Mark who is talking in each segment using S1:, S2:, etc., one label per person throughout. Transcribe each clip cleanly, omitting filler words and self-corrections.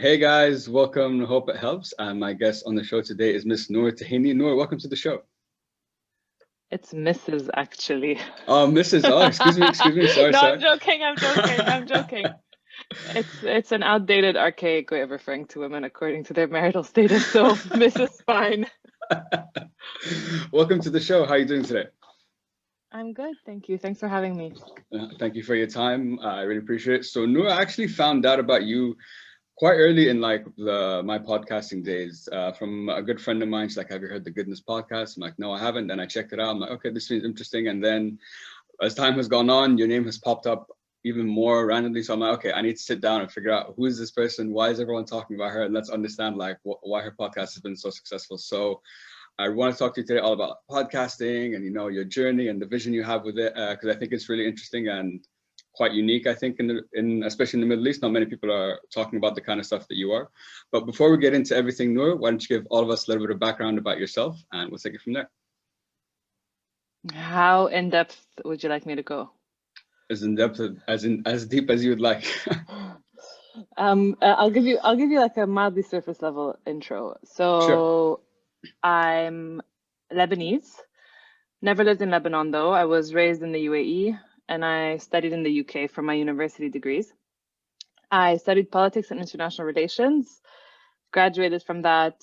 S1: Hey guys, welcome. Hope it helps. My guest on the show today is Miss Noor Tehini. Noor, welcome to the show.
S2: It's Mrs. actually.
S1: Oh, Mrs. Oh, excuse me. Sorry,
S2: No,
S1: sorry.
S2: I'm joking. It's an outdated, archaic way of referring to women according to their marital status. So Mrs. fine.
S1: Welcome to the show. How are you doing today?
S2: I'm good, thank you. Thanks for having me.
S1: Thank you for your time. I really appreciate it. So Noor, I actually found out about you quite early in like my podcasting days from a good friend of mine. She's like, have you heard the Goodness podcast? I'm like, no, I haven't. Then I checked it out. I'm like, okay, this seems interesting. And then as time has gone on, your name has popped up even more randomly. So I'm like, okay, I need to sit down and figure out who is this person? Why is everyone talking about her? And let's understand like why her podcast has been so successful. So I want to talk to you today all about podcasting and, you know, your journey and the vision you have with it, because I think it's really interesting and quite unique. I think in especially in the Middle East, not many people are talking about the kind of stuff that you are. But before we get into everything, Noor, why don't you give all of us a little bit of background about yourself, and we'll take it from there.
S2: How in depth would you like me to go?
S1: As in depth as deep as you would like.
S2: I'll give you like a mildly surface level intro. So
S1: Sure.
S2: I'm Lebanese. Never lived in Lebanon though. I was raised in the UAE and I studied in the UK for my university degrees. I studied politics and international relations, graduated from that,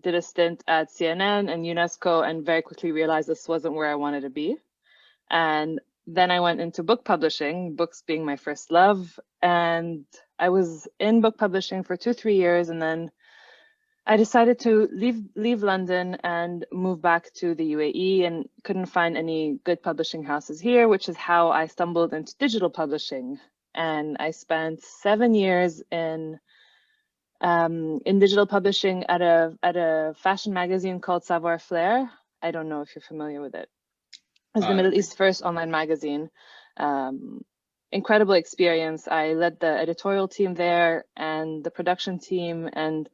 S2: did a stint at CNN and UNESCO, and very quickly realized this wasn't where I wanted to be. And then I went into book publishing, books being my first love. And I was in book publishing for 2-3 years, and then I decided to leave London and move back to the UAE, and couldn't find any good publishing houses here, which is how I stumbled into digital publishing. And I spent 7 years in digital publishing at a fashion magazine called Savoir Faire. I don't know if you're familiar with it. It's the Middle East's first online magazine. Incredible experience. I led the editorial team there and the production team, and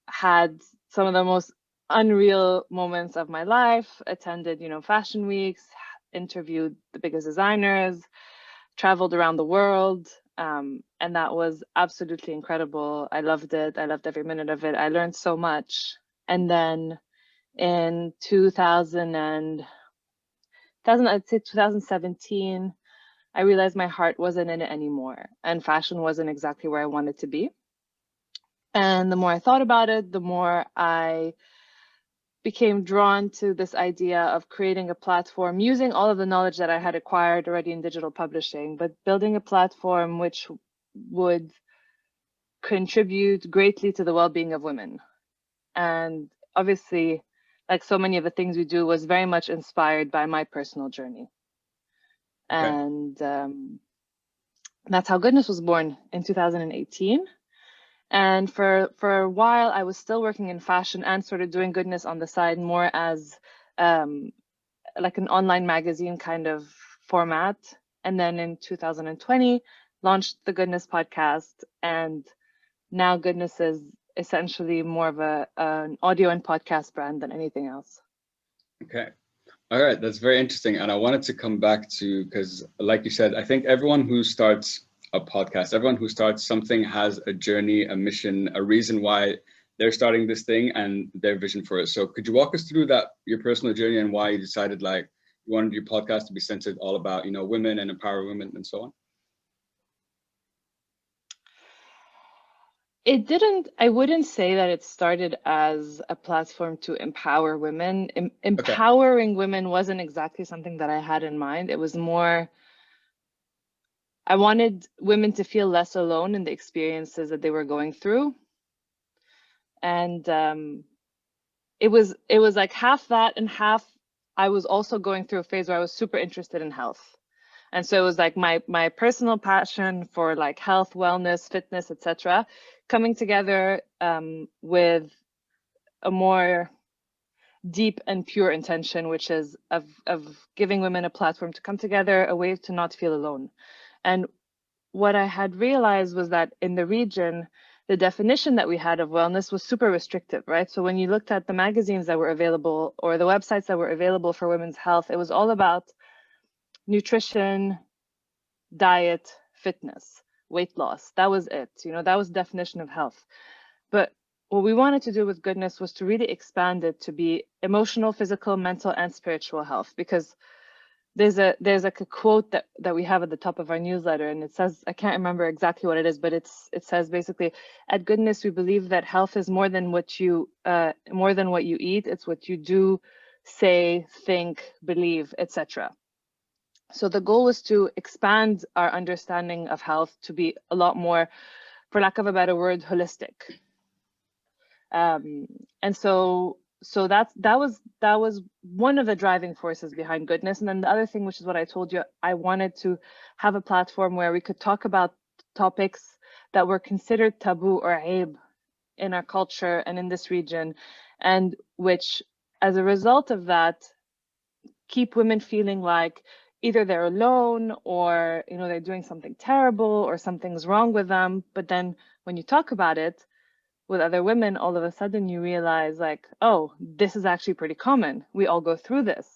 S2: had some of the most unreal moments of my life. Attended, fashion weeks, interviewed the biggest designers, traveled around the world. And that was absolutely incredible. I loved it. I loved every minute of it. I learned so much. And then in 2017, I realized my heart wasn't in it anymore, and fashion wasn't exactly where I wanted to be. And the more I thought about it, the more I became drawn to this idea of creating a platform using all of the knowledge that I had acquired already in digital publishing, but building a platform which would contribute greatly to the well-being of women. And obviously, like so many of the things we do, was very much inspired by my personal journey. Okay. And that's how Goodness was born in 2018. And for a while, I was still working in fashion and sort of doing Goodness on the side, more as like an online magazine kind of format. And then in 2020, launched the Goodness podcast. And now Goodness is essentially more of an audio and podcast brand than anything else.
S1: Okay. All right. That's very interesting. And I wanted to come back to, because like you said, I think everyone who starts a podcast, everyone who starts something has a journey, a mission, a reason why they're starting this thing and their vision for it. So could you walk us through that, your personal journey, and why you decided like you wanted your podcast to be centered all about, women and empower women and so on?
S2: I wouldn't say that it started as a platform to empower women. Empowering women wasn't exactly something that I had in mind. It was more, I wanted women to feel less alone in the experiences that they were going through. And it was like half that and half I was also going through a phase where I was super interested in health. And so it was like my personal passion for like health, wellness, fitness, etc., coming together with a more deep and pure intention, which is of giving women a platform to come together, a way to not feel alone. And what I had realized was that in the region, the definition that we had of wellness was super restrictive, right? So when you looked at the magazines that were available or the websites that were available for women's health, it was all about nutrition, diet, fitness. weight loss. That was it. That was definition of health. But what we wanted to do with goodness was to really expand it to be emotional, physical, mental, and spiritual health. Because there's like a quote that we have at the top of our newsletter, and it says, I can't remember exactly what it is, but it says basically, at Goodness we believe that health is more than what you eat. It's what you do, say, think, believe, etc. So the goal was to expand our understanding of health to be a lot more, for lack of a better word, holistic. And so that was one of the driving forces behind goodness. And then the other thing, which is what I told you, I wanted to have a platform where we could talk about topics that were considered taboo or aib in our culture and in this region, and which, as a result of that, keep women feeling like either they're alone, or they're doing something terrible, or something's wrong with them. But then when you talk about it with other women, all of a sudden you realize, like, oh, this is actually pretty common. We all go through this.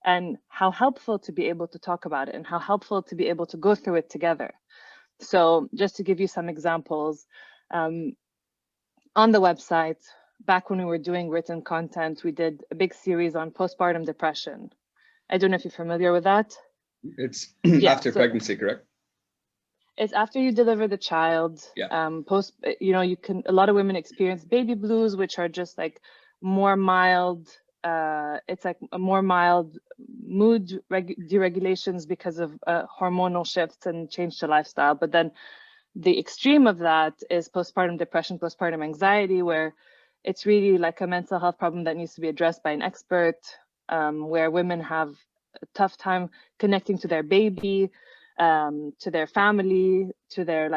S2: And how helpful to be able to talk about it, and how helpful to be able to go through it together. So just to give you some examples, on the website, back when we were doing written content, we did a big series on postpartum depression. I don't know if you're familiar with that.
S1: It's
S2: Yeah,
S1: after pregnancy, correct?
S2: It's after you deliver the child.
S1: Yeah.
S2: A lot of women experience baby blues, which are just like more mild. It's like a more mild mood deregulations because of hormonal shifts and change to lifestyle. But then the extreme of that is postpartum depression, postpartum anxiety, where it's really like a mental health problem that needs to be addressed by an expert, where women have a tough time connecting to their baby, to their family, to their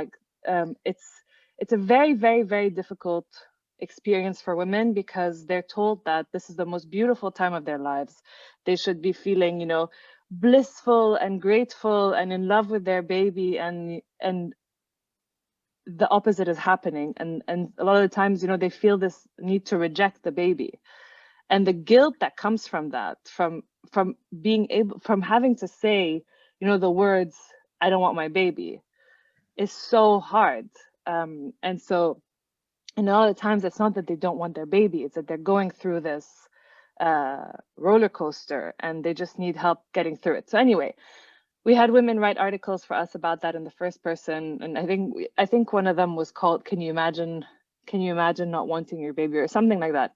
S2: it's a very, very, very difficult experience for women, because they're told that this is the most beautiful time of their lives. They should be feeling, blissful and grateful and in love with their baby, and the opposite is happening. And a lot of the times, they feel this need to reject the baby, and the guilt that comes from that, from having to say, the words, I don't want my baby, is so hard. And a lot of times it's not that they don't want their baby, it's that they're going through this roller coaster, and they just need help getting through it. So anyway, we had women write articles for us about that in the first person, and I think one of them was called Can you imagine not wanting your baby, or something like that.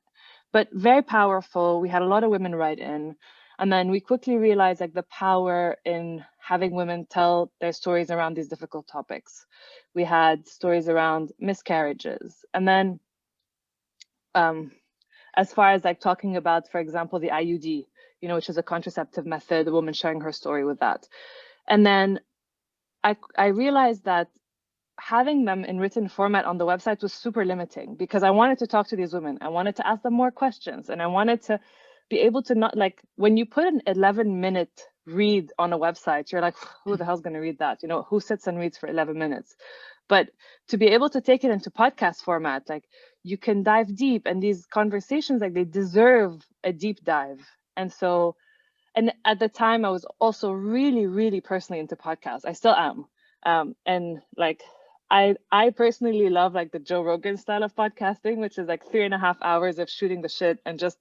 S2: But very powerful. We had a lot of women write in, and then we quickly realized like the power in having women tell their stories around these difficult topics. We had stories around miscarriages, and then as far as like talking about, for example, the IUD, which is a contraceptive method, the woman sharing her story with that. And then I realized that having them in written format on the website was super limiting, because I wanted to talk to these women. I wanted to ask them more questions, and I wanted to be able to not, like, when you put an 11-minute read on a website, you're like, who the hell's going to read that? Who sits and reads for 11 minutes? But to be able to take it into podcast format, like, you can dive deep, and these conversations, like, they deserve a deep dive. And so, and at the time I was also really, really personally into podcasts. I still am. And like, I personally love like the Joe Rogan style of podcasting, which is like 3.5 hours of shooting the shit and just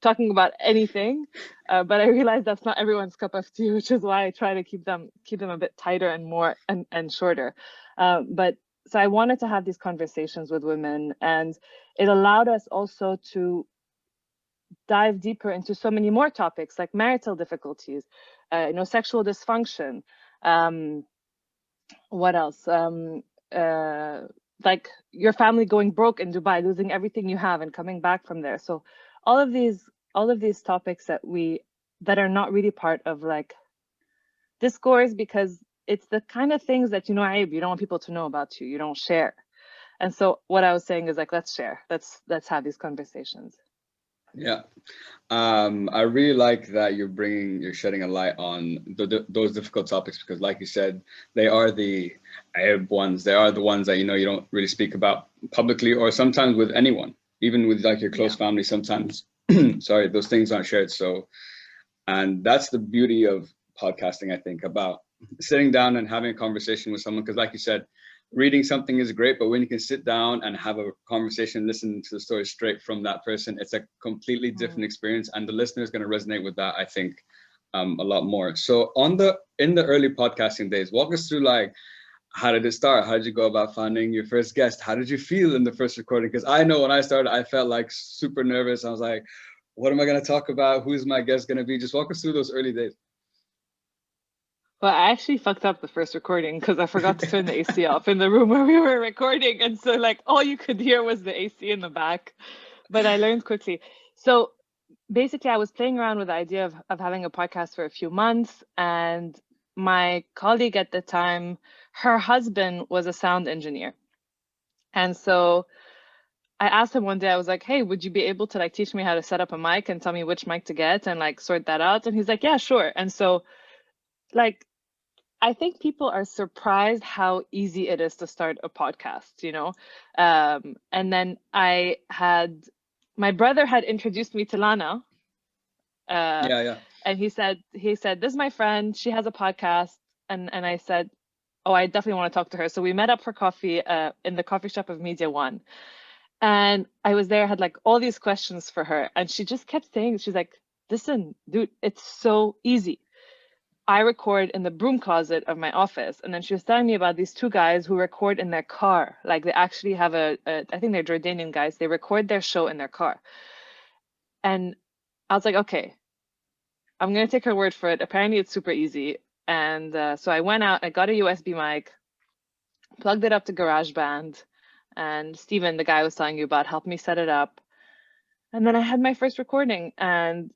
S2: talking about anything. But I realize that's not everyone's cup of tea, which is why I try to keep them a bit tighter and more and shorter. But so I wanted to have these conversations with women, and it allowed us also to dive deeper into so many more topics, like marital difficulties, sexual dysfunction. What else? Like your family going broke in Dubai, losing everything you have and coming back from there. So all of these topics that are not really part of like discourse, because it's the kind of things that, Aib, you don't want people to know about you. You don't share. And so what I was saying is like, let's share. Let's have these conversations.
S1: Yeah. I really like that you're shedding a light on those difficult topics, because like you said, they are the ones. They are the ones that, you don't really speak about publicly, or sometimes with anyone, even with like your close family, sometimes, sorry, those things aren't shared. So, and that's the beauty of podcasting, I think, about sitting down and having a conversation with someone. Because like you said, reading something is great, but when you can sit down and have a conversation, listen to the story straight from that person, it's a completely different experience, and the listener is going to resonate with that, I think, a lot more. So in the early podcasting days, walk us through, like, how did it start? How did you go about finding your first guest? How did you feel in the first recording? Because I know when I started, I felt like super nervous. I was like, what am I going to talk about? Who's my guest going to be? Just walk us through those early days.
S2: Well, I actually fucked up the first recording because I forgot to turn the AC off in the room where we were recording. And so like all you could hear was the AC in the back. But I learned quickly. So basically I was playing around with the idea of having a podcast for a few months. And my colleague at the time, her husband was a sound engineer. And so I asked him one day, I was like, hey, would you be able to like teach me how to set up a mic and tell me which mic to get and like sort that out? And he's like, yeah, sure. And so like, I think people are surprised how easy it is to start a podcast, you know? And then my brother had introduced me to Lana.
S1: Yeah.
S2: And he said, this is my friend, she has a podcast. And I said, oh, I definitely want to talk to her. So we met up for coffee in the coffee shop of Media One. And I was there, had like all these questions for her. And she just kept saying, she's like, listen, dude, it's so easy. I record in the broom closet of my office. And then she was telling me about these two guys who record in their car. Like they actually have I think they're Jordanian guys. They record their show in their car. And I was like, okay, I'm going to take her word for it. Apparently it's super easy. And so I went out, I got a USB mic, plugged it up to GarageBand. And Steven, the guy I was telling you about, helped me set it up. And then I had my first recording and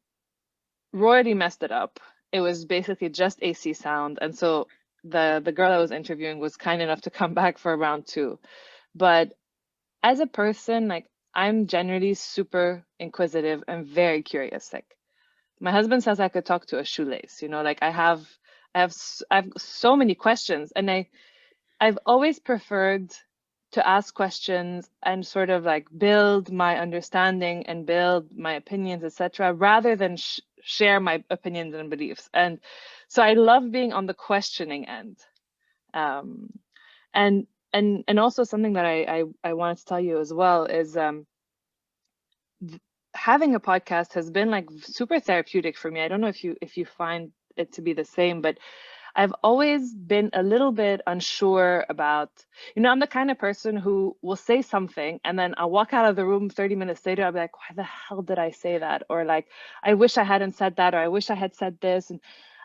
S2: royally messed it up. It was basically just AC sound. And so the girl I was interviewing was kind enough to come back for round 2. But as a person, like I'm generally super inquisitive and very curious. Like my husband says I could talk to a shoelace, you know, like I have so many questions, and I've always preferred to ask questions and sort of like build my understanding and build my opinions, etc., rather than share my opinions and beliefs. And so I love being on the questioning end. And also something that I wanted to tell you as well is having a podcast has been like super therapeutic for me. I don't know if you find it to be the same, but I've always been a little bit unsure about, you know, I'm the kind of person who will say something and then I'll walk out of the room 30 minutes later, I'll be like, why the hell did I say that? Or like, I wish I hadn't said that, or I wish I had said this. And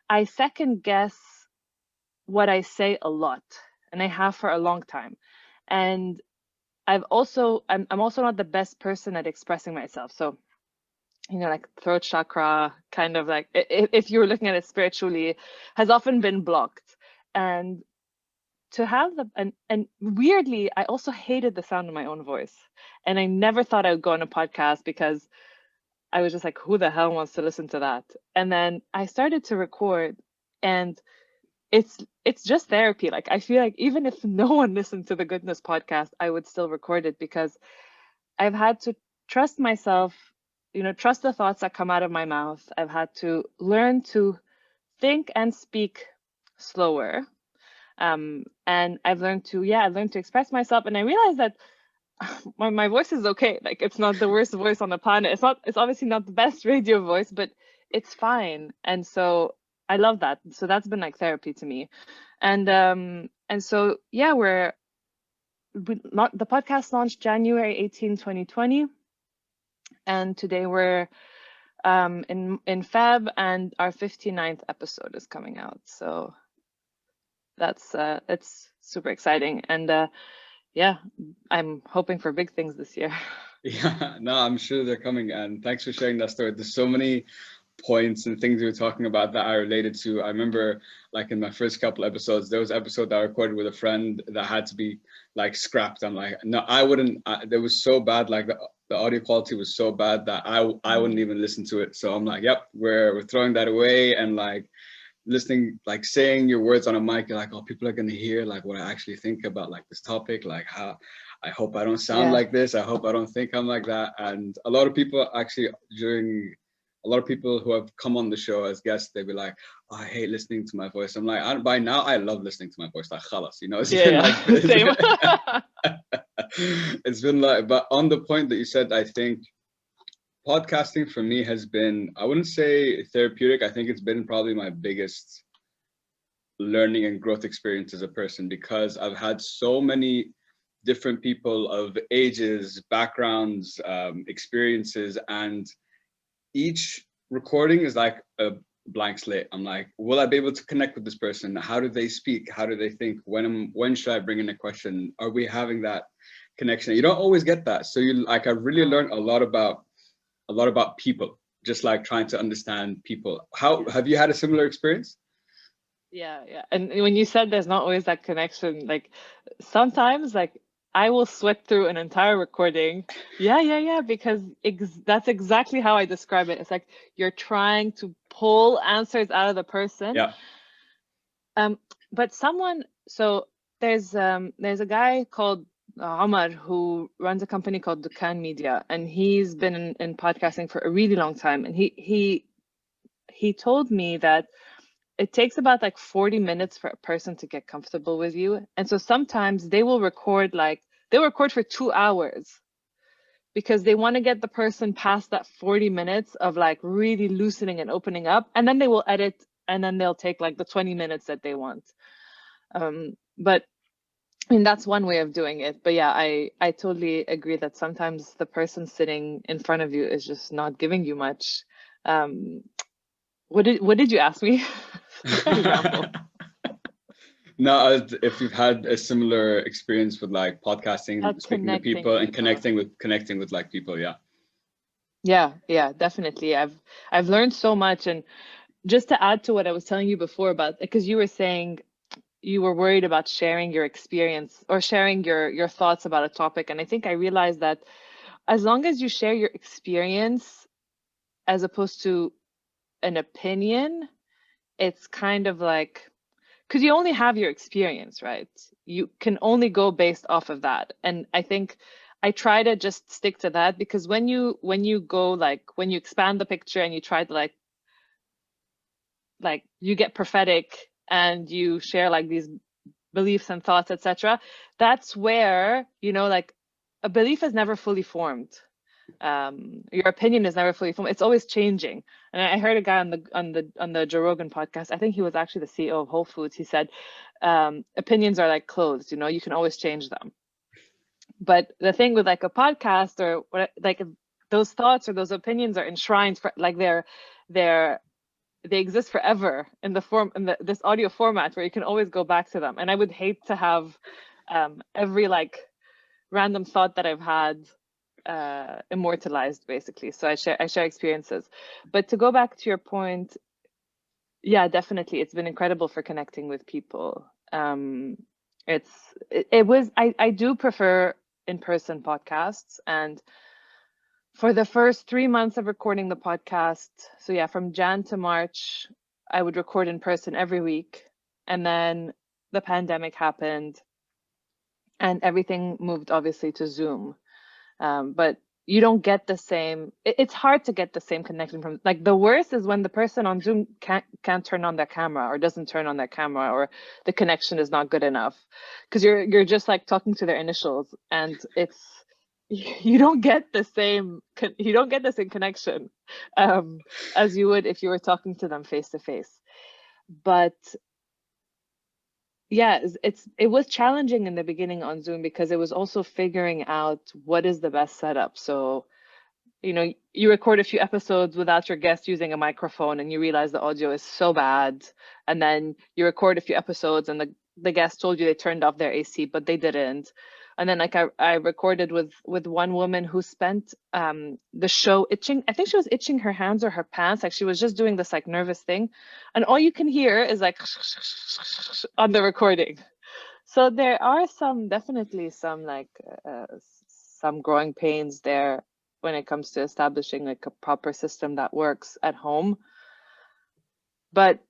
S2: I second guess what I say a lot, and I have for a long time. And I'm also not the best person at expressing myself. So, you know, like throat chakra, kind of like, if you're looking at it spiritually, has often been blocked. And to have and weirdly, I also hated the sound of my own voice. And I never thought I would go on a podcast because I was just like, who the hell wants to listen to that? And then I started to record, and it's just therapy. Like I feel like even if no one listened to the Goodness podcast, I would still record it because I've had to trust myself, you know, trust the thoughts that come out of my mouth. I've had to learn to think and speak slower. And I've learned to express myself. And I realized that my voice is okay. Like it's not the worst voice on the planet. It's obviously not the best radio voice, but it's fine. And so I love that. So that's been like therapy to me. And so yeah, the podcast launched January 18, 2020. And today we're in Feb, and our 59th episode is coming out. So that's it's super exciting. And yeah, I'm hoping for big things this year.
S1: Yeah, no, I'm sure they're coming. And thanks for sharing that story. There's so many points and things you were talking about that I related to. I remember like in my first couple episodes, there was an episode that I recorded with a friend that had to be like scrapped. I'm like, no, I wouldn't. It was so bad. Like the audio quality was so bad that I wouldn't even listen to it. So I'm like, yep, we're throwing that away. And like listening, like saying your words on a mic, you're like, oh, people are gonna hear like what I actually think about like this topic, like how I hope I don't sound like this. I hope I don't think I'm like that. And a lot of people actually during a lot of people who have come on the show as guests, they'd be like, oh, I hate listening to my voice. I'm like, by now I love listening to my voice. Like, khalas, you know, it's been
S2: Yeah,
S1: like,
S2: same.
S1: it's been like, but on the point that you said, I think podcasting for me has been, I wouldn't say therapeutic. I think it's been probably my biggest learning and growth experience as a person, because I've had so many different people of ages, backgrounds, experiences, and each recording is like a blank slate. I'm like, will I be able to connect with this person? How do they speak? How do they think? When should I bring in a question? Are we having that connection? You don't always get that. So you like, I really learned a lot about people, just like trying to understand people. How have you had a similar experience?
S2: Yeah. And when you said there's not always that connection, like sometimes like I will sweat through an entire recording. Yeah, because that's exactly how I describe it. It's like you're trying to pull answers out of the person.
S1: Yeah.
S2: But so there's a guy called Omar who runs a company called Dukan Media, and he's been in podcasting for a really long time. And he told me that it takes about like 40 minutes for a person to get comfortable with you. And so sometimes they'll record for 2 hours because they want to get the person past that 40 minutes of like really loosening and opening up. And then they will edit, and then they'll take like the 20 minutes that they want. But I mean, that's one way of doing it. But yeah, I totally agree that sometimes the person sitting in front of you is just not giving you much. What did you ask me? Example.
S1: No, if you've had a similar experience with like podcasting, speaking to people, and connecting with like people, yeah.
S2: Yeah, definitely. I've learned so much. And just to add to what I was telling you before about, because you were saying you were worried about sharing your experience or sharing your thoughts about a topic. And I think I realized that as long as you share your experience as opposed to an opinion, it's kind of like, because you only have your experience, right? You can only go based off of that. And I think I try to just stick to that, because when you go like, when you expand the picture and you try to like you get prophetic and you share like these beliefs and thoughts, etc., that's where, you know, like a belief is never fully formed. Your opinion is never fully formed. It's always changing. And I heard a guy on the Joe Rogan podcast, I think he was actually the CEO of Whole Foods. He said, opinions are like clothes, you know, you can always change them. But the thing with like a podcast or what, like those thoughts or those opinions are enshrined for like they exist forever in the form in this audio format where you can always go back to them. And I would hate to have every like random thought that I've had immortalized, basically. So I share experiences. But to go back to your point, yeah, definitely, it's been incredible for connecting with people. I do prefer in-person podcasts, and for the first 3 months of recording the podcast, so yeah, from Jan to March, I would record in person every week. And then the pandemic happened and everything moved obviously to Zoom. But you don't get the same, it's hard to get the same connection from, like, the worst is when the person on Zoom can't turn on their camera or doesn't turn on their camera, or the connection is not good enough, because you're just like talking to their initials, and it's, you don't get the same connection as you would if you were talking to them face to face. But yeah, it was challenging in the beginning on Zoom, because it was also figuring out what is the best setup. So, you know, you record a few episodes without your guest using a microphone and you realize the audio is so bad. And then you record a few episodes and the guest told you they turned off their AC, but they didn't. And then like I recorded with one woman who spent the show itching. I think she was itching her hands or her pants. Like she was just doing this like nervous thing. And all you can hear is like on the recording. So there are definitely some like some growing pains there when it comes to establishing like a proper system that works at home. But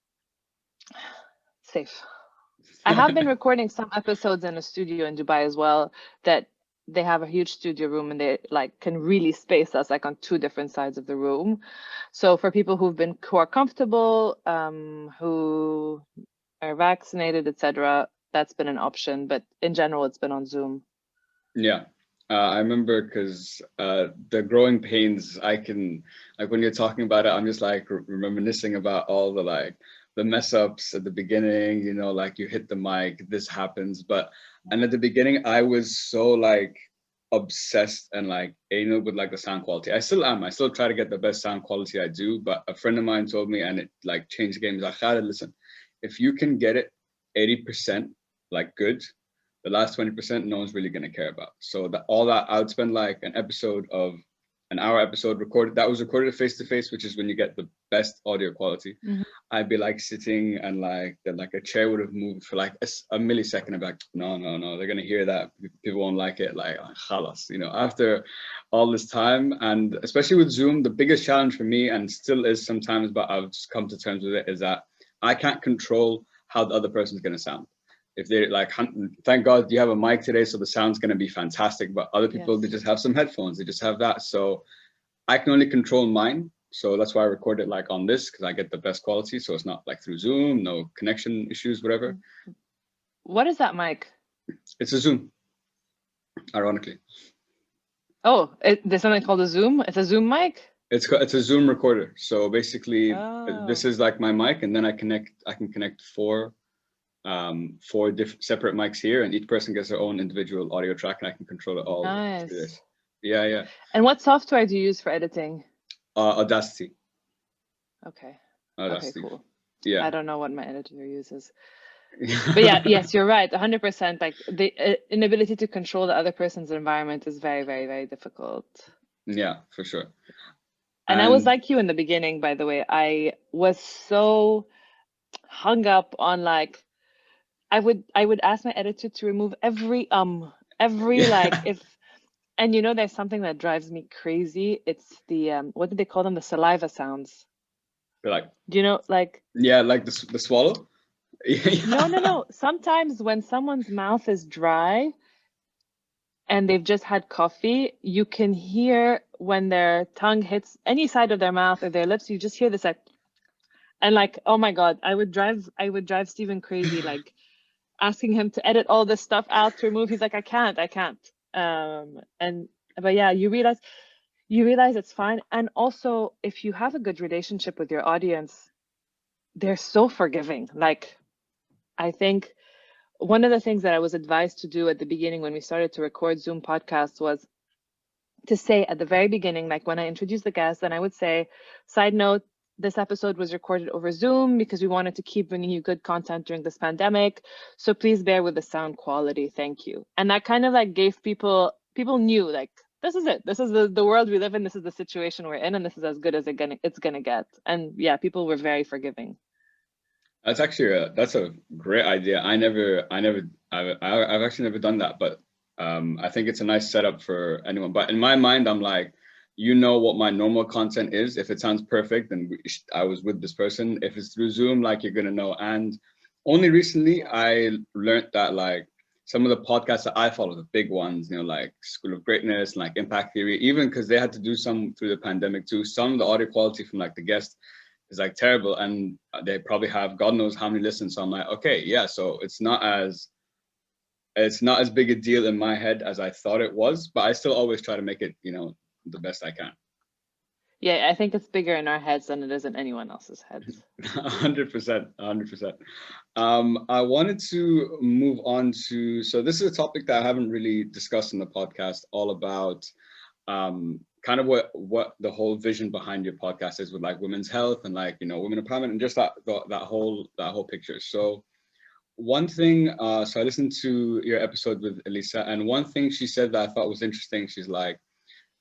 S2: safe. I have been recording some episodes in a studio in Dubai as well that they have a huge studio room and they like can really space us like on two different sides of the room. So for people who are comfortable, who are vaccinated, etc., that's been an option. But in general, it's been on Zoom.
S1: Yeah. I remember because the growing pains, I can, like when you're talking about it, I'm just like reminiscing about all the like the mess ups at the beginning, you know, like you hit the mic, this happens. And at the beginning, I was so like obsessed and like anal with like the sound quality. I still am. I still try to get the best sound quality I do. But a friend of mine told me, and it like changed games. I gotta listen. If you can get it 80% like good, the last 20% no one's really going to care about. So all that I would spend like an hour episode recorded that was recorded face to face, which is when you get the best audio quality.
S2: Mm-hmm.
S1: I'd be like sitting and like a chair would have moved for like a millisecond. I'd be like, no, they're going to hear that. People won't like it. Like, khalas, you know, after all this time. And especially with Zoom, the biggest challenge for me, and still is sometimes, but I've just come to terms with it, is that I can't control how the other person's going to sound. If they're like, thank God you have a mic today, so the sound's going to be fantastic. But other people,
S2: Yes.
S1: They just have some headphones, they just have that. So I can only control mine. So that's why I record it like on this, because I get the best quality. So it's not like through Zoom, no connection issues, whatever.
S2: What is that mic?
S1: It's a Zoom, ironically.
S2: Oh, there's something called a Zoom? It's a Zoom mic?
S1: It's a Zoom recorder. So basically, this
S2: Oh.
S1: is like my mic, and then I can connect four separate mics here, and each person gets their own individual audio track, and I can control it all.
S2: Nice.
S1: Through this. Yeah.
S2: And what software do you use for editing?
S1: Audacity.
S2: Okay.
S1: Audacity.
S2: Okay, cool.
S1: Yeah.
S2: I don't know what my editor uses. But yeah, yes, you're right. 100%. Like the inability to control the other person's environment is very, very, very difficult.
S1: Yeah, for sure.
S2: And I was like you in the beginning, by the way. I was so hung up on like, I would ask my editor to remove every like if, and you know, there's something that drives me crazy. It's the what do they call them? The saliva sounds.
S1: Like,
S2: do you know, like,
S1: yeah, like the swallow.
S2: No. Sometimes when someone's mouth is dry and they've just had coffee, you can hear when their tongue hits any side of their mouth or their lips, you just hear this like, and like, oh my God, I would drive Stephen crazy, like asking him to edit all this stuff out to remove. He's like, I can't. But yeah, you realize it's fine. And also, if you have a good relationship with your audience, they're so forgiving. Like, I think one of the things that I was advised to do at the beginning when we started to record Zoom podcasts was to say at the very beginning, like when I introduced the guest, then I would say, side note, this episode was recorded over Zoom because we wanted to keep bringing you good content during this pandemic. So please bear with the sound quality. Thank you. And that kind of like gave people knew like, this is it. This is the world we live in. This is the situation we're in. And this is as good as it's gonna get. And yeah, people were very forgiving.
S1: That's actually that's a great idea. I've actually never done that, but I think it's a nice setup for anyone. But in my mind, I'm like, you know what my normal content is. If it sounds perfect, then I was with this person. If it's through Zoom, like you're gonna know. And only recently I learned that like some of the podcasts that I follow, the big ones, you know, like School of Greatness, like Impact Theory, even because they had to do some through the pandemic too. Some of the audio quality from like the guests is like terrible, and they probably have God knows how many listens. So I'm like, okay, yeah. So it's not as big a deal in my head as I thought it was, but I still always try to make it, you know, the best I can.
S2: Yeah, I think it's bigger in our heads than it is in anyone else's heads.
S1: 100%. I wanted to move on to, so this is a topic that I haven't really discussed in the podcast, all about kind of what the whole vision behind your podcast is with like women's health and like, you know, women empowerment and just that whole picture. So one thing, so I listened to your episode with Elisa, and one thing she said that I thought was interesting, she's like,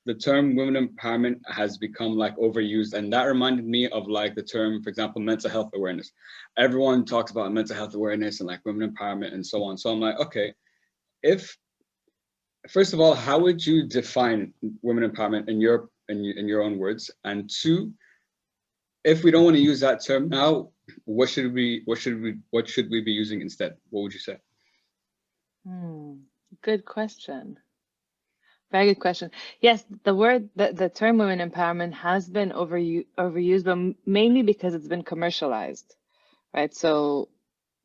S1: the term women empowerment has become like overused. And that reminded me of like the term, for example, mental health awareness. Everyone talks about mental health awareness and like women empowerment and so on. So I'm like, okay, first of all, how would you define women empowerment in your own words? And two, if we don't want to use that term now, what should we be using instead? What would you say?
S2: Good question. Very good question. Yes, the term women empowerment has been overused, but mainly because it's been commercialized, right? So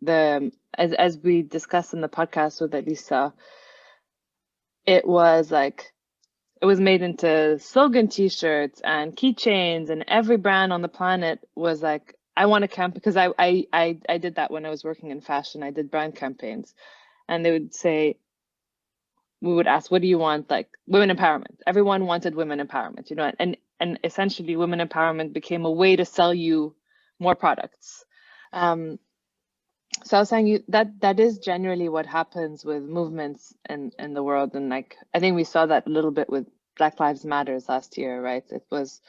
S2: as we discussed in the podcast with Elisa, it was made into slogan t-shirts and keychains, and every brand on the planet was like, I want to camp, because I did that when I was working in fashion. I did brand campaigns, and they would say, we would ask, what do you want? Like, women empowerment. Everyone wanted women empowerment, and essentially women empowerment became a way to sell you more products. So I was saying that is generally what happens with movements in the world. And like, I think we saw that a little bit with Black Lives Matters last year, right? It was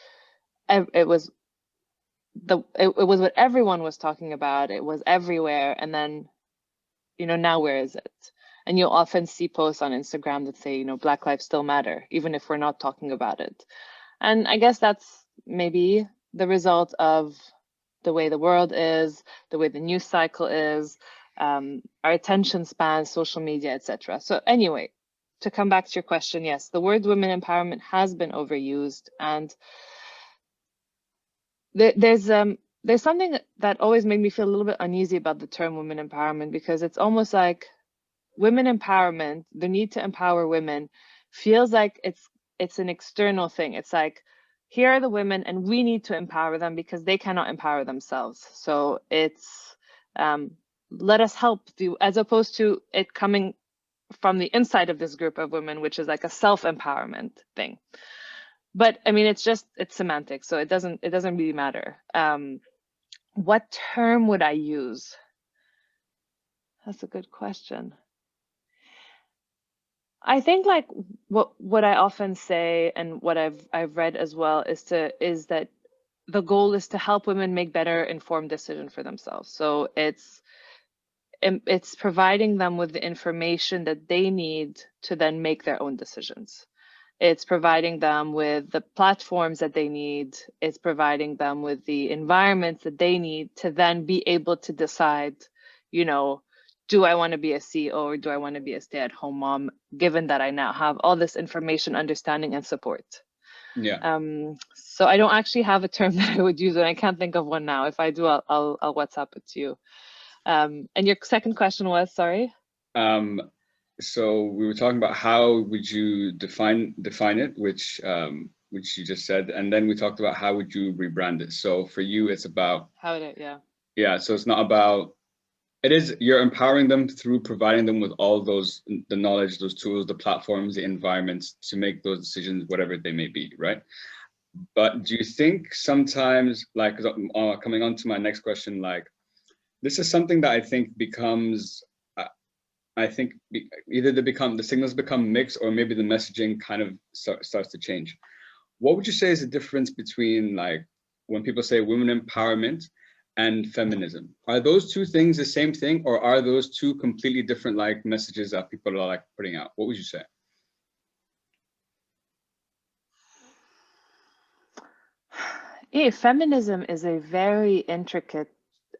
S2: what everyone was talking about. It was everywhere. And then, now where is it? And you'll often see posts on Instagram that say, Black lives still matter, even if we're not talking about it. And I guess that's maybe the result of the way the world is, the way the news cycle is, our attention span, social media, etc. So anyway, to come back to your question, yes, the word women empowerment has been overused, and there's something that always made me feel a little bit uneasy about the term women empowerment, because it's almost like women empowerment, the need to empower women, feels like it's an external thing. It's like, here are the women and we need to empower them because they cannot empower themselves. So it's let us help you, as opposed to it coming from the inside of this group of women, which is like a self-empowerment thing. But I mean, it's semantics, so it doesn't really matter. What term would I use? That's a good question. I think like what I often say, and what I've read as well, is that the goal is to help women make better informed decisions for themselves. So it's providing them with the information that they need to then make their own decisions. It's providing them with the platforms that they need. It's providing them with the environments that they need to then be able to decide, do I want to be a CEO or do I want to be a stay-at-home mom, given that I now have all this information, understanding, and support?
S1: Yeah.
S2: So I don't actually have a term that I would use, and I can't think of one now. If I do, I'll WhatsApp it to you. And your second question was, sorry?
S1: So we were talking about how would you define it, which you just said, and then we talked about how would you rebrand it. So for you, it's about
S2: how would it, yeah.
S1: Yeah, so it's not about, you're empowering them through providing them with all the knowledge, those tools, the platforms, the environments to make those decisions, whatever they may be, right? But do you think sometimes, like, coming on to my next question, like, this is something that I think becomes, either the signals become mixed, or maybe the messaging kind of starts to change. What would you say is the difference between, like, when people say women empowerment and feminism? Are those two things the same thing, or are those two completely different, like, messages that people are like putting out? What would you say?
S2: Yeah, feminism is a very intricate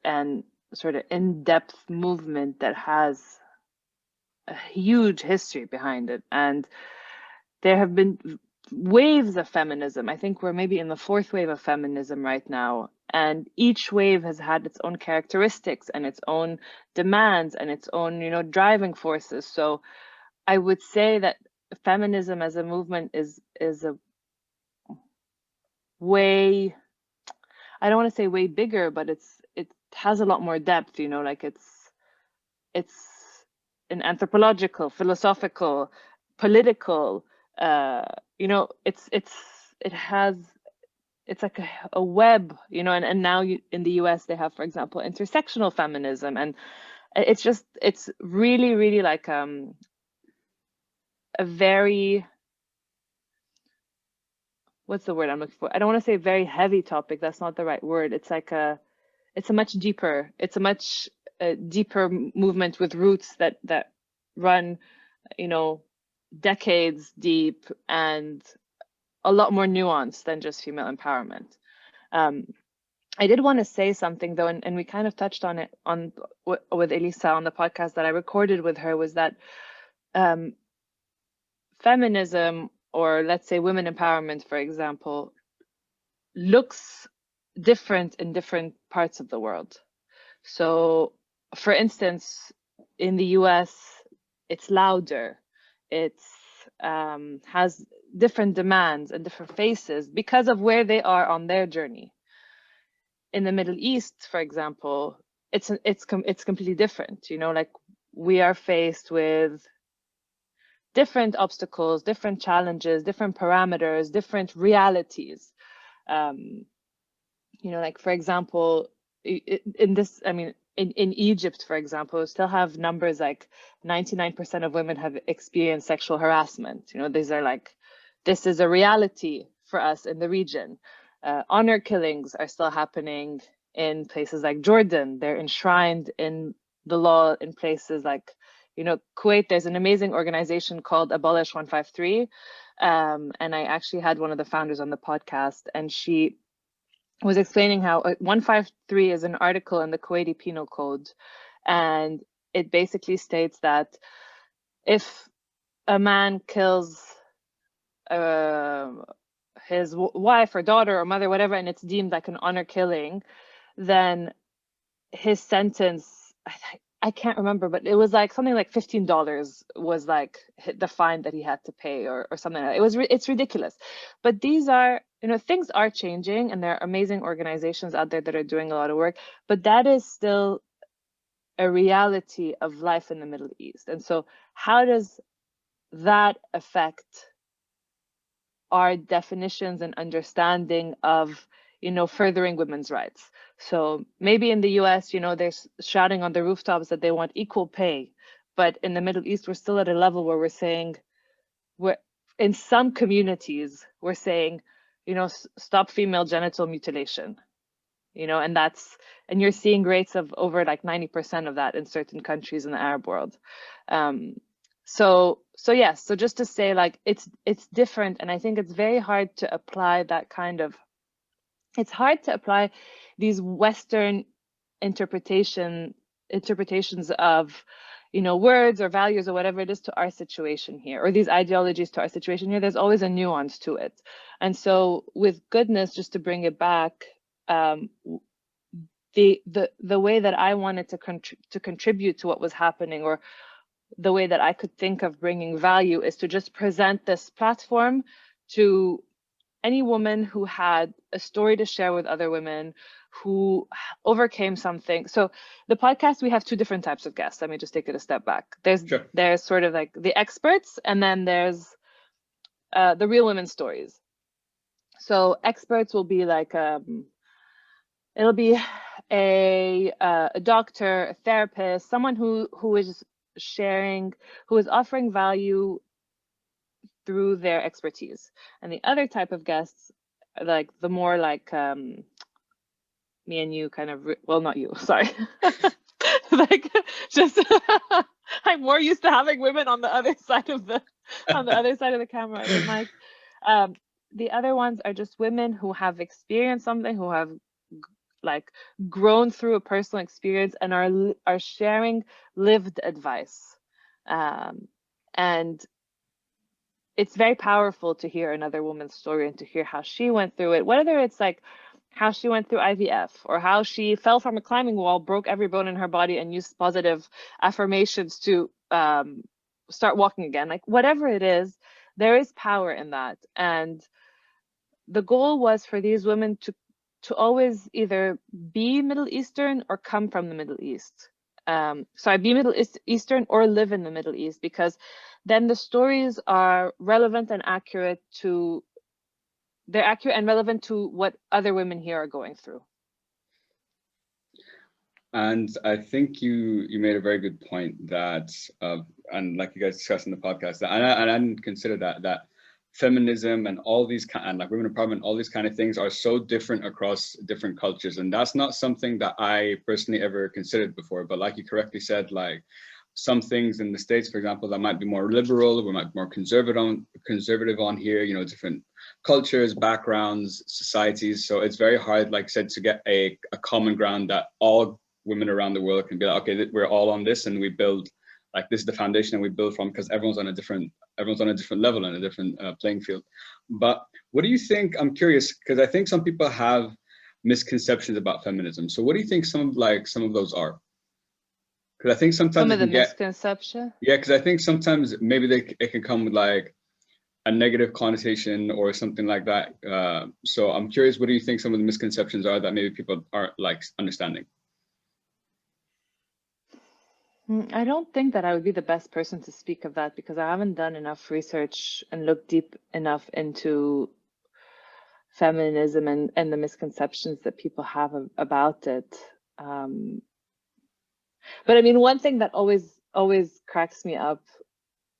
S2: and sort of in-depth movement that has a huge history behind it, and there have been waves of feminism. I think we're maybe in the fourth wave of feminism right now, and each wave has had its own characteristics and its own demands and its own driving forces. So I would say that feminism as a movement is a way, I don't want to say way bigger, but it has a lot more depth, like it's an anthropological, philosophical, political, it's like a web, and now in the US they have, for example, intersectional feminism, and it's really, really like a very, what's the word I'm looking for? I don't want to say very heavy topic. That's not the right word. It's a much deeper movement with roots that run, decades deep, and a lot more nuanced than just female empowerment. I did want to say something though, and we kind of touched on it with Elisa on the podcast that I recorded with her, was that feminism, or let's say women empowerment, for example, looks different in different parts of the world. So, for instance, in the US, it's louder. It's has different demands and different faces because of where they are on their journey. In the Middle East, for example, it's completely different. You know, like we are faced with different obstacles, different challenges, different parameters, different realities. You know, like for example, in this, I mean, in Egypt, for example, we still have numbers like 99% of women have experienced sexual harassment. You know, these are like, this is a reality for us in the region. Honor killings are still happening in places like Jordan. They're enshrined in the law in places like, you know, Kuwait. There's an amazing organization called Abolish 153. And I actually had one of the founders on the podcast, and she was explaining how 153 is an article in the Kuwaiti Penal Code. And it basically states that if a man kills his wife or daughter or mother, whatever, and it's deemed like an honor killing, then his sentence, I can't remember, but it was like something like $15 was like the fine that he had to pay, or something like that. It's ridiculous. But these are, you know, things are changing, and there are amazing organizations out there that are doing a lot of work, but that is still a reality of life in the Middle East. And so how does that affect our definitions and understanding of, you know, furthering women's rights? So maybe in the US, you know, they're shouting on the rooftops that they want equal pay, but in the Middle East, we're still at a level where we're saying, we're in some communities, we're saying, you know, stop female genital mutilation, you know, and you're seeing rates of over like 90% of that in certain countries in the Arab world. So yes, so just to say, like, it's different, and I think it's very hard to apply that kind of, it's hard to apply these Western interpretations of, you know, words or values or whatever it is to our situation here, or these ideologies to our situation here. There's always a nuance to it. And so with goodness, just to bring it back, the way that I wanted to contribute to what was happening, or the way that I could think of bringing value, is to just present this platform to any woman who had a story to share with other women, who overcame something. So the podcast, we have two different types of guests. Let me just take it a step back. There's sort of like the experts, and then there's the real women's stories. So experts will be like, it'll be a doctor, a therapist, someone who is sharing, who is offering value through their expertise. And the other type of guests, like the more like me and you kind of, well, not you, sorry. Like, just I'm more used to having women on the other side of the camera, the mic. The other ones are just women who have experienced something, who have like grown through a personal experience, and are sharing lived advice. And it's very powerful to hear another woman's story and to hear how she went through it, whether it's like how she went through IVF, or how she fell from a climbing wall, broke every bone in her body, and used positive affirmations to start walking again. Like, whatever it is, there is power in that. And the goal was for these women to always either be Middle Eastern or come from the Middle East. Sorry, be Middle Eastern or live in the Middle East, because then the stories are relevant and accurate to, they're accurate and relevant to what other women here are going through.
S1: And I think you made a very good point that, and like you guys discussed in the podcast, and I didn't consider that feminism and all these and like women empowerment, all these kind of things are so different across different cultures, and that's not something that I personally ever considered before. But like you correctly said, like some things in the States, for example, that might be more liberal, we might be more conservative on here, you know, different cultures, backgrounds, societies. So it's very hard, like I said, to get a common ground that all women around the world can be like, okay, we're all on this, and we build, like, this is the foundation that we build from, because everyone's on a different everyone's on a different level and a different playing field. But what do you think? I'm curious because I think some people have misconceptions about feminism. So what do you think some of those are? Because I think sometimes
S2: Some
S1: it
S2: of the
S1: can get,
S2: misconception.
S1: yeah, because I think sometimes maybe it can come with like a negative connotation or something like that. So I'm curious, what do you think some of the misconceptions are that maybe people aren't like understanding?
S2: I don't think that I would be the best person to speak of that because I haven't done enough research and looked deep enough into feminism and the misconceptions that people have about it. But I mean, one thing that always cracks me up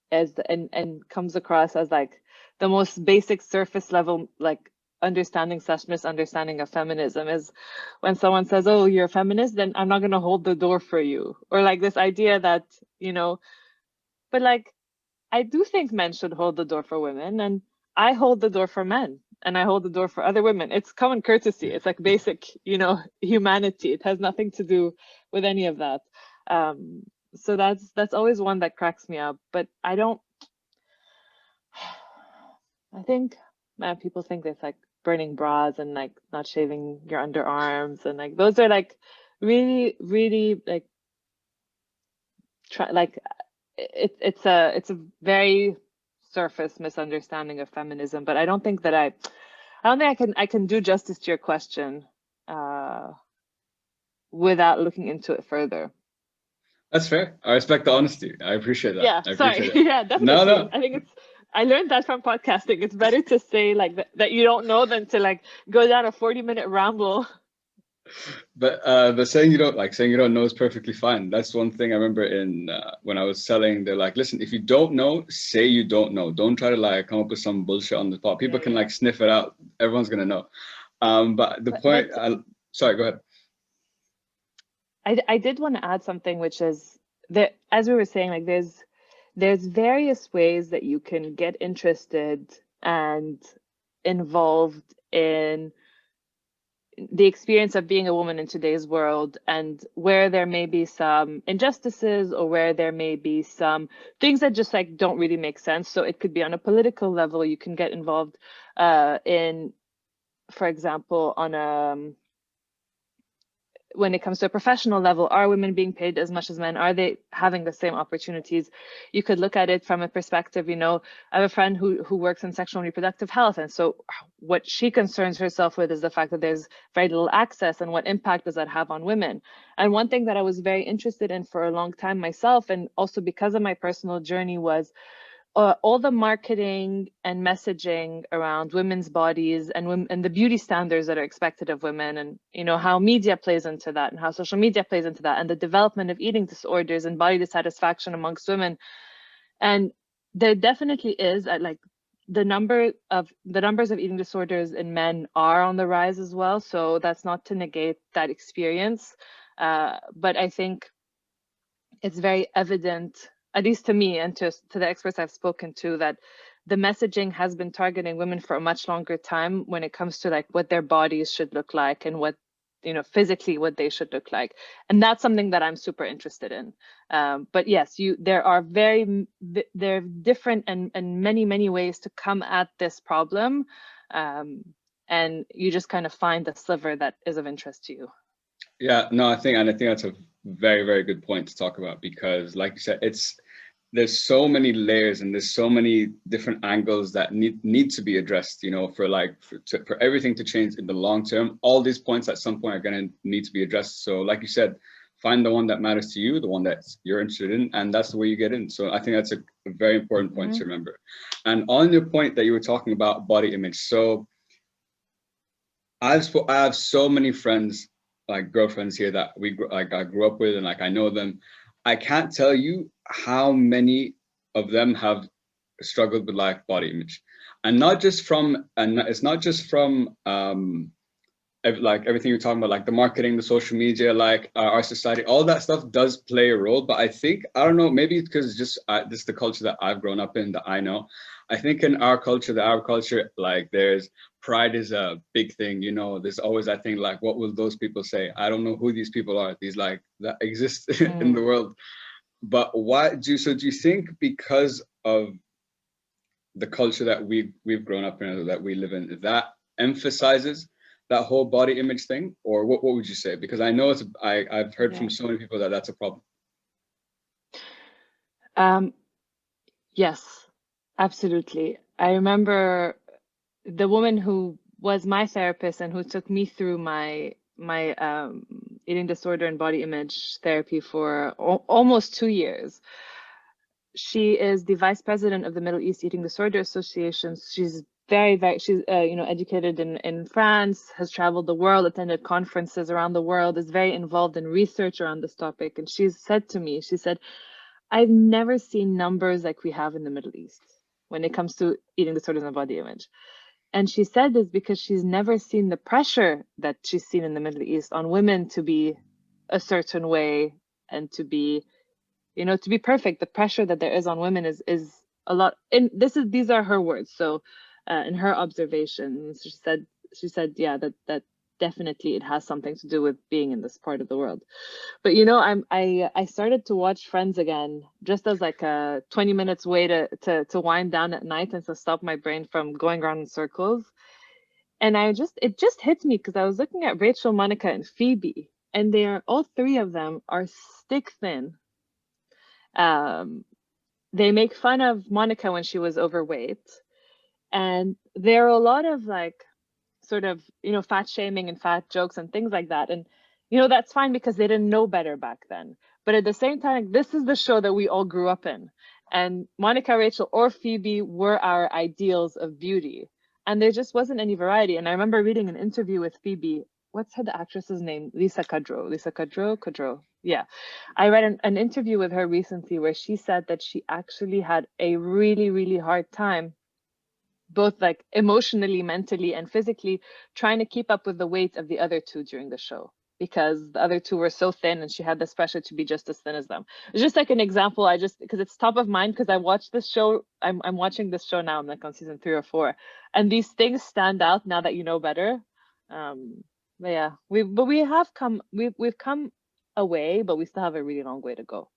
S2: as and comes across as like the most basic surface level like understanding slash misunderstanding of feminism is when someone says, oh, you're a feminist, then I'm not going to hold the door for you, or like this idea that, but like I do think men should hold the door for women, and I hold the door for men, and I hold the door for other women. It's common courtesy. It's like basic, humanity. It has nothing to do with any of that. So that's always one that cracks me up. But I don't. I think people think it's like burning bras and like not shaving your underarms, and like those are like really, really like it's a very surface misunderstanding of feminism. But I don't think that I don't think I can do justice to your question without looking into it further.
S1: That's fair. I respect the honesty. I appreciate that.
S2: Yeah,
S1: I
S2: sorry.
S1: appreciate it.
S2: Yeah,
S1: No,
S2: definitely.
S1: no.
S2: I think I learned that from podcasting. It's better to say like that you don't know than to like go down a 40-minute ramble.
S1: But saying you don't know is perfectly fine. That's one thing I remember in when I was selling. They're like, listen, if you don't know, say you don't know. Don't try to like come up with some bullshit on the spot. People can like sniff it out. Everyone's gonna know. But the point. Sorry, go ahead.
S2: I did want to add something, which is that as we were saying, like there's various ways that you can get interested and involved in the experience of being a woman in today's world, and where there may be some injustices or where there may be some things that just like don't really make sense. So it could be on a political level. You can get involved in, for example, on when it comes to a professional level, are women being paid as much as men? Are they having the same opportunities? You could look at it from a perspective, I have a friend who works in sexual and reproductive health. And so what she concerns herself with is the fact that there's very little access, and what impact does that have on women? And one thing that I was very interested in for a long time myself, and also because of my personal journey, was all the marketing and messaging around women's bodies and the beauty standards that are expected of women, and how media plays into that, and how social media plays into that, and the development of eating disorders and body dissatisfaction amongst women. And there definitely is like the numbers of eating disorders in men are on the rise as well. So that's not to negate that experience, but I think it's very evident, at least to me and to the experts I've spoken to, that the messaging has been targeting women for a much longer time when it comes to like what their bodies should look like and what, physically what they should look like. And that's something that I'm super interested in. But yes, there are different and many ways to come at this problem. And you just kind of find the sliver that is of interest to you.
S1: Yeah, no, I think that's a very, very good point to talk about, because like you said, there's so many layers and there's so many different angles that need to be addressed, for everything to change in the long term. All these points at some point are going to need to be addressed. So like you said, find the one that matters to you, the one that you're interested in, and that's the way you get in. So I think that's a very important point to remember. And on your point that you were talking about body image, so I have so many friends, like girlfriends here, that I grew up with, and like I know them. I can't tell you how many of them have struggled with like body image, and it's not just from like everything you're talking about, like the marketing, the social media, like our society, all that stuff does play a role. But I think, I don't know, maybe it's because just this is the culture that I've grown up in, that I know. I think in our culture, the Arab culture, like there's pride is a big thing. There's always that thing like, what will those people say? I don't know who these people are. These like that exist in the world. But do you think because of the culture that we've grown up in, or that we live in, that emphasizes that whole body image thing? Or what would you say? Because I know I've heard from so many people that that's a problem.
S2: Yes, absolutely. I remember the woman who was my therapist and who took me through my eating disorder and body image therapy for almost 2 years. She is the vice president of the Middle East Eating Disorder Association. She's she's educated in France, has traveled the world, attended conferences around the world, is very involved in research around this topic. And she's said to me, she said, I've never seen numbers like we have in the Middle East when it comes to eating disorders and body image. And she said this because she's never seen the pressure that she's seen in the Middle East on women to be a certain way and to be, to be perfect. The pressure that there is on women is a lot. And these are her words. So in her observations, she said, yeah, that definitely it has something to do with being in this part of the world. But I started to watch Friends again, just as like a 20 minutes way to wind down at night and to stop my brain from going around in circles. And it just hit me because I was looking at Rachel, Monica, and Phoebe, and all three of them are stick thin. They make fun of Monica when she was overweight, and there are a lot of like sort of fat shaming and fat jokes and things like that, and that's fine because they didn't know better back then. But at the same time, this is the show that we all grew up in, and Monica, Rachel, or Phoebe were our ideals of beauty, and there just wasn't any variety. And I remember reading an interview with Phoebe. What's the actress's name? Lisa Kudrow. Yeah. I read an interview with her recently where she said that she actually had a really, really hard time, both like emotionally, mentally, and physically, trying to keep up with the weight of the other two during the show, because the other two were so thin and she had this pressure to be just as thin as them. It's just like an example. Because it's top of mind, because I watched this show. I'm watching this show now. I'm like on season 3 or 4, and these things stand out now that you know better. But yeah, we've come away, but we still have a really long way to go.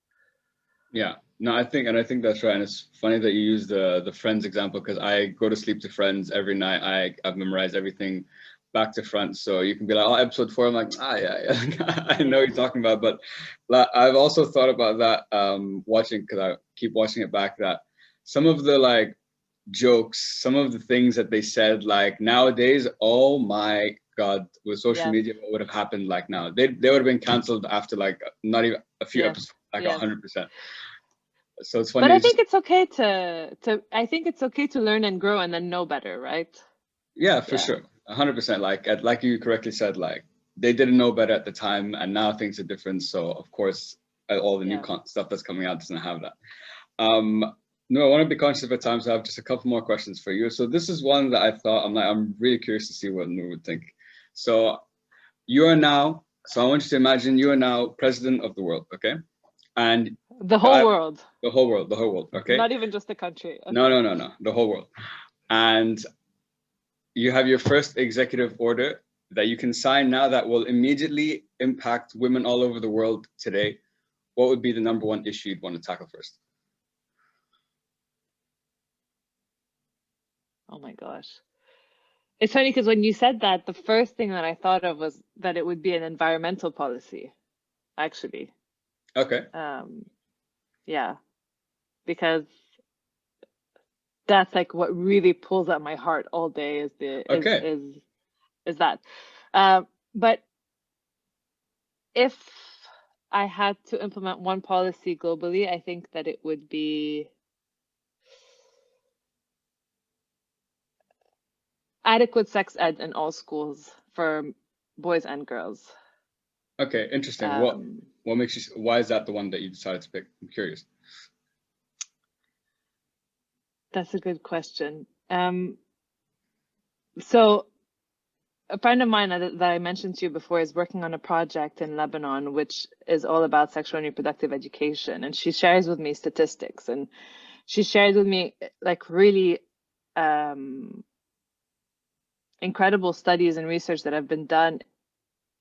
S1: Yeah, no, I think that's right. And it's funny that you use the Friends example, because I go to sleep to Friends every night. I've memorized everything back to front. So you can be like, oh, episode 4. I'm like, yeah. I know what you're talking about. But I've also thought about that watching, because I keep watching it back, that some of the like jokes, some of the things that they said, like nowadays, oh my God, with social media, what would have happened like now? They would have been canceled after like not even a few episodes, like 100%. So it's funny.
S2: But I think it's okay I think it's okay to learn and grow and then know better, right?
S1: Yeah, for sure. 100%. Like you correctly said, like they didn't know better at the time, and now things are different. So of course, all the new stuff that's coming out doesn't have that. No, I want to be conscious of the time, so I have just a couple more questions for you. So this is one that I thought, I'm really curious to see what Noor would think. So I want you to imagine you are now president of the world, okay? And
S2: the whole world.
S1: The whole world, okay?
S2: Not even just the country. Okay.
S1: No, the whole world. And you have your first executive order that you can sign now that will immediately impact women all over the world today. What would be the number one issue you'd want to tackle first?
S2: Oh my gosh. It's funny because when you said that, the first thing that I thought of was that it would be an environmental policy, actually.
S1: Okay.
S2: Yeah, because that's like what really pulls at my heart all day is that. But if I had to implement one policy globally, I think that it would be adequate sex ed in all schools for boys and girls.
S1: Okay, interesting. What makes you? Why is that the one that you decided to pick? I'm curious.
S2: That's a good question. So a friend of mine that I mentioned to you before is working on a project in Lebanon, which is all about sexual and reproductive education. And she shares with me statistics, and she shared with me like really incredible studies and research that have been done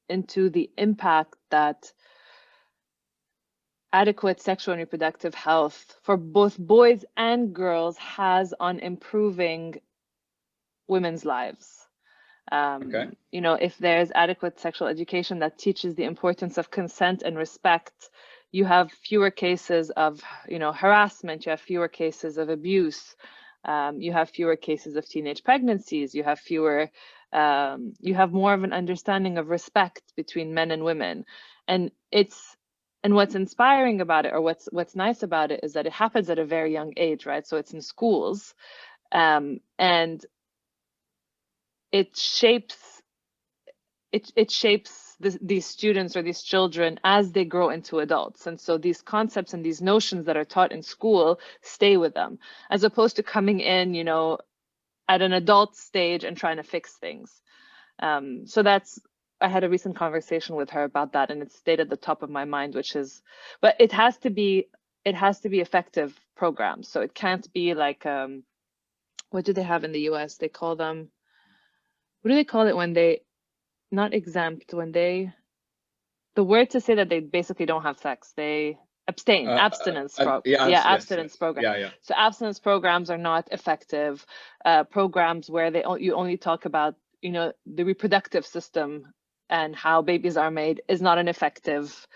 S2: into the impact that adequate sexual and reproductive health for both boys and girls has on improving women's lives.
S1: Okay.
S2: You know, if there's adequate sexual education that teaches the importance of consent and respect, you have fewer cases of, you know, harassment, you have fewer cases of abuse, you have fewer cases of teenage pregnancies, you have fewer, you have more of an understanding of respect between men and women. And what's inspiring about it, or what's nice about it, is that it happens at a very young age, right? So it's in schools, and it shapes these students or these children as they grow into adults. And so these concepts and these notions that are taught in school stay with them, as opposed to coming in, you know, at an adult stage and trying to fix things. So I had a recent conversation with her about that, and it stayed at the top of my mind, which is, but it has to be effective programs. So it can't be like, what do they have in the US? They call them, what do they call it when they, not exempt, when they, the word to say that they basically don't have sex, they abstain, abstinence
S1: Yes,
S2: abstinence program.
S1: yeah.
S2: So abstinence programs are not effective programs where you only talk about, you know, the reproductive system and how babies are made is not an effective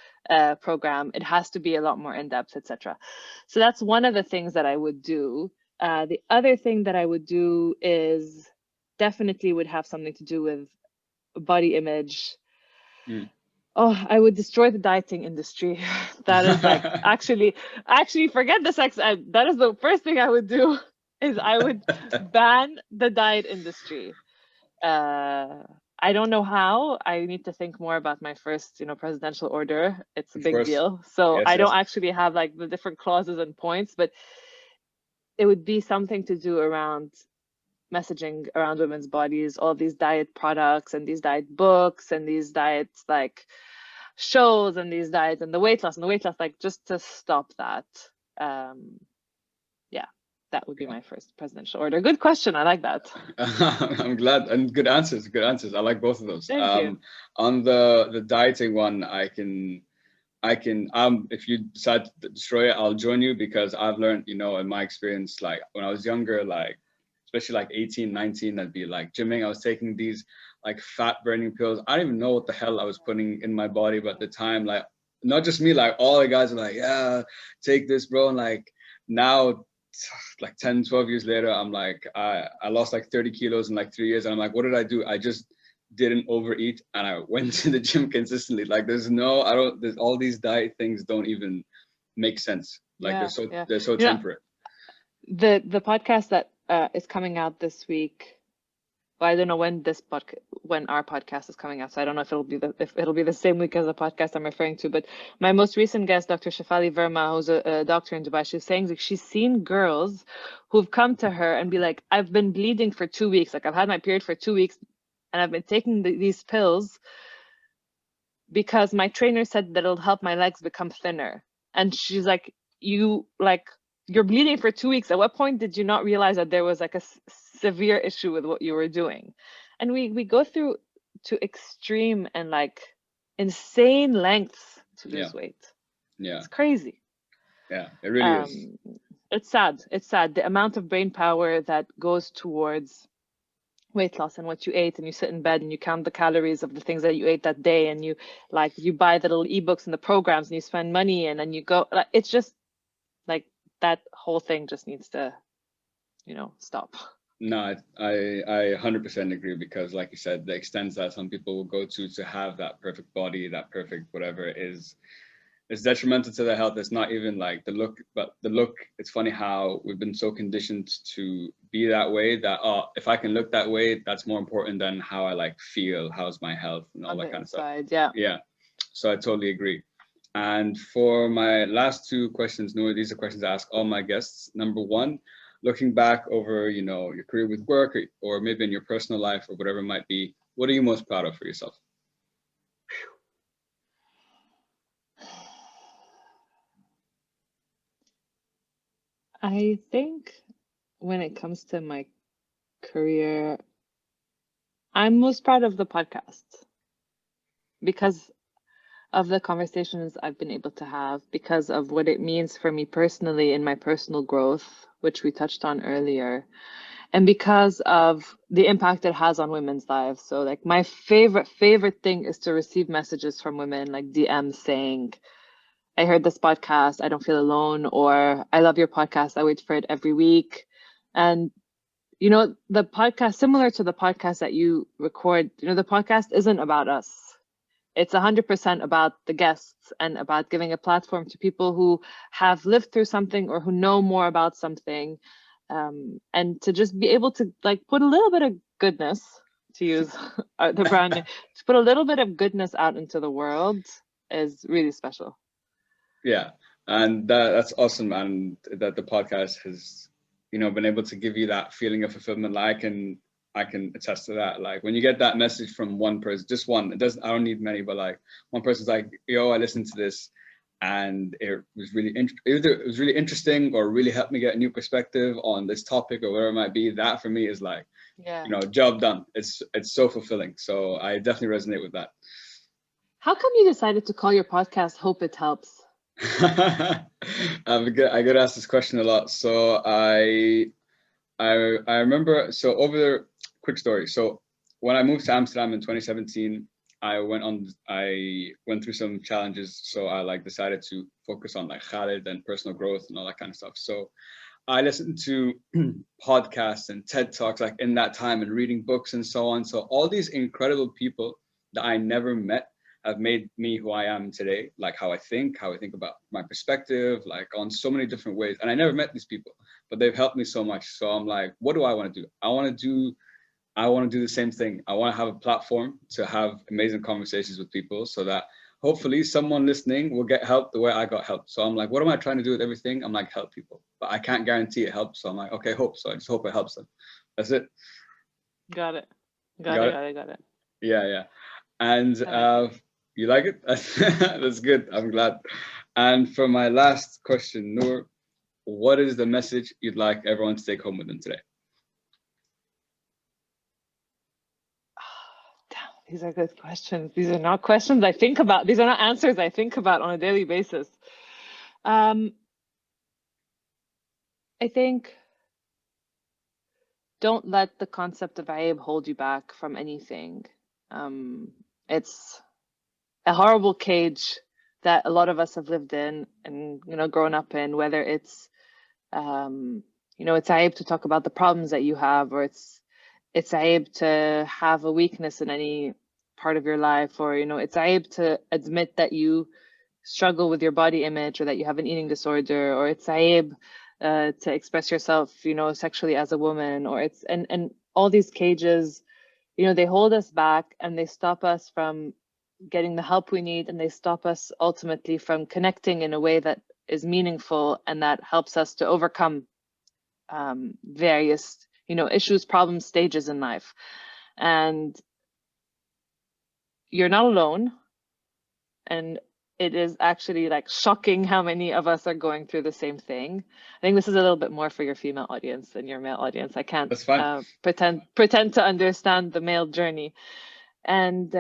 S2: program. It has to be a lot more in-depth, etc. So that's one of the things that I would do. The other thing that I would do is definitely would have something to do with body image. Oh, I would destroy the dieting industry. That is like, actually forget the sex. That is the first thing I would do, is I would ban the diet industry. I don't know how. I need to think more about my first, you know, presidential order. It's a
S1: Of
S2: big
S1: course.
S2: deal. So
S1: Yes,
S2: I don't
S1: yes.
S2: actually have like the different clauses and points, but it would be something to do around messaging around women's bodies, all these diet products and these diet books and these diets like shows and these diets and the weight loss, like just to stop that. Yeah, that would be my first presidential order. Good question. I like that.
S1: I'm glad, and good answers. Good answers. I like both of those.
S2: Thank you.
S1: On the dieting one, I can if you decide to destroy it, I'll join you, because I've learned, you know, in my experience, like when I was younger, like especially like 18, 19, I'd be like gymming. I was taking these like fat burning pills. I don't even know what the hell I was putting in my body, but at the time, like not just me, like all the guys were like, yeah, take this, bro. And like now, like 10, 12 years later, I'm like, I lost like 30 kilos in like 3 years. And I'm like, what did I do? I just didn't overeat, and I went to the gym consistently. Like there's all these diet things don't even make sense. Like
S2: Yeah,
S1: they're so
S2: you know,
S1: temperate.
S2: the podcast that is coming out this week. Well, I don't know when when our podcast is coming out, so I don't know if it'll be the same week as the podcast I'm referring to. But my most recent guest, Dr. Shafali Verma, who's a doctor in Dubai, she's saying that she's seen girls who've come to her and be like, "I've been bleeding for 2 weeks. Like I've had my period for 2 weeks, and I've been taking these pills because my trainer said that it'll help my legs become thinner." And she's like, you're bleeding for 2 weeks. At what point did you not realize that there was like a severe issue with what you were doing? And we go through to extreme and like insane lengths to lose weight.
S1: Yeah,
S2: It's crazy.
S1: yeah, it really is.
S2: It's sad. It's sad. The amount of brain power that goes towards weight loss and what you ate, and you sit in bed and you count the calories of the things that you ate that day, and you buy the little ebooks and the programs, and you spend money, and then you go, it's just like that whole thing just needs to, you know, stop.
S1: No, I 100% agree, because like you said, the extents that some people will go to have that perfect body, that perfect whatever, is detrimental to their health. It's not even like the look, but the look, it's funny how we've been so conditioned to be that way, that if I can look that way, that's more important than how I like feel, how's my health, and all
S2: On
S1: that
S2: the
S1: kind of stuff.
S2: inside, yeah.
S1: Yeah, so I totally agree. And for my last two questions, Noor, these are questions I ask all my guests. Number one, looking back over, you know, your career with work, or maybe in your personal life, or whatever it might be, what are you most proud of for yourself?
S2: I think when it comes to my career, I'm most proud of the podcast, because of the conversations I've been able to have because of what it means for me personally in my personal growth, which we touched on earlier, and because of the impact it has on women's lives. So like my favorite thing is to receive messages from women, like DMs saying, I heard this podcast, I don't feel alone, or I love your podcast, I wait for it every week. And you know, the podcast, similar to the podcast that you record, you know, the podcast isn't about us. It's 100% about the guests and about giving a platform to people who have lived through something or who know more about something, and to just be able to like put a little bit of goodness, to use the branding, to put a little bit of goodness out into the world is really special.
S1: Yeah, and that's awesome, and that the podcast has, you know, been able to give you that feeling of fulfillment. Like, I can attest to that. Like when you get that message from one person, just one, it doesn't, I don't need many, but like one person's like, yo, I listened to this and it was really either it was really interesting or really helped me get a new perspective on this topic or whatever it might be. That for me is like,
S2: Yeah.
S1: you know, job done. It's so fulfilling. So I definitely resonate with that.
S2: How come you decided to call your podcast Hope It Helps?
S1: I get asked this question a lot. So I remember, so quick story. So when I moved to Amsterdam in 2017, I went through some challenges. So I like decided to focus on like Khalid and personal growth and all that kind of stuff. So I listened to podcasts and TED Talks like in that time and reading books and so on. So all these incredible people that I never met have made me who I am today, like how I think about my perspective, like on so many different ways. And I never met these people, but they've helped me so much. So I'm like, what do I want to do? I want to do the same thing. I want to have a platform to have amazing conversations with people so that hopefully someone listening will get help the way I got help. So I'm like, what am I trying to do with everything? I'm like, help people, but I can't guarantee it helps. So I'm like, okay, hope. So I just hope it helps them. That's it.
S2: Got it.
S1: Got it. Yeah. And you like it? That's good. I'm glad. And for my last question, Noor, what is the message you'd like everyone to take home with them today?
S2: These are good questions. These are not questions I think about. These are not answers I think about on a daily basis. I think don't let the concept of aib hold you back from anything. It's a horrible cage that a lot of us have lived in and, you know, grown up in, whether it's, you know, it's aib to talk about the problems that you have, or it's aib to have a weakness in any part of your life, or, you know, it's aib to admit that you struggle with your body image or that you have an eating disorder, or it's aib to express yourself, you know, sexually as a woman, or it's, and all these cages, you know, they hold us back and they stop us from getting the help we need, and they stop us ultimately from connecting in a way that is meaningful and that helps us to overcome various, you know, issues, problems, stages in life. And you're not alone. And it is actually like shocking how many of us are going through the same thing. I think this is a little bit more for your female audience than your male audience. I can't pretend to understand the male journey. And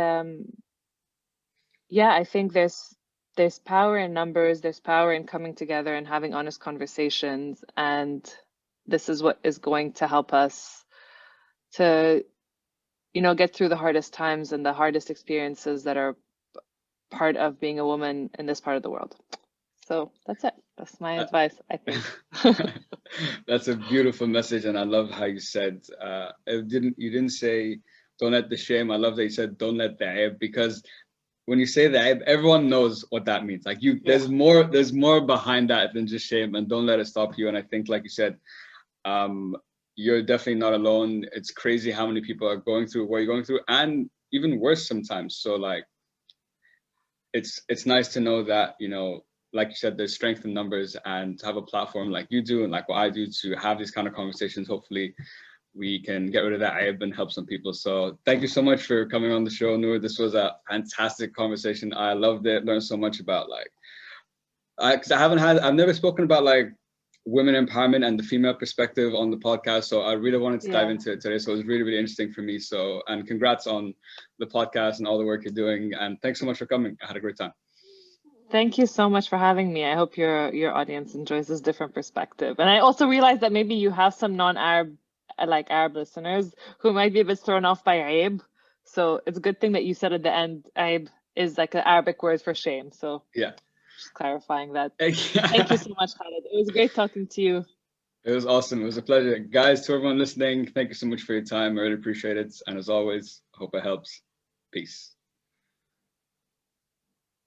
S2: yeah, I think there's power in numbers, there's power in coming together and having honest conversations, and this is what is going to help us to, you know, get through the hardest times and the hardest experiences that are part of being a woman in this part of the world. So that's it. That's my advice, I think.
S1: That's a beautiful message, and I love how you said you didn't say don't let the shame. I love that you said don't let the aib, because when you say that, everyone knows what that means. Like there's more behind that than just shame, and don't let it stop you. And I think, like you said, you're definitely not alone. It's crazy how many people are going through what you're going through, and even worse sometimes. So like, it's nice to know that, you know, like you said, there's strength in numbers, and to have a platform like you do and like what I do to have these kind of conversations. Hopefully we can get rid of that aib and help some people. So thank you so much for coming on the show, Noor. This was a fantastic conversation. I loved it. Learned so much about like, I've never spoken about like women empowerment and the female perspective on the podcast. So I really wanted to dive
S2: Yeah.
S1: into it today. So it was really, really interesting for me. So, and congrats on the podcast and all the work you're doing. And thanks so much for coming. I had a great time.
S2: Thank you so much for having me. I hope your audience enjoys this different perspective. And I also realized that maybe you have some non-Arab, like Arab listeners who might be a bit thrown off by aib. So it's a good thing that you said at the end, aib is like an Arabic word for shame. So
S1: Yeah.
S2: just clarifying that.
S1: Thank
S2: you so much, Khaled. It was great talking to you.
S1: It was awesome. It was a pleasure. Guys, to everyone listening, thank you so much for your time. I really appreciate it. And as always, hope it helps. Peace.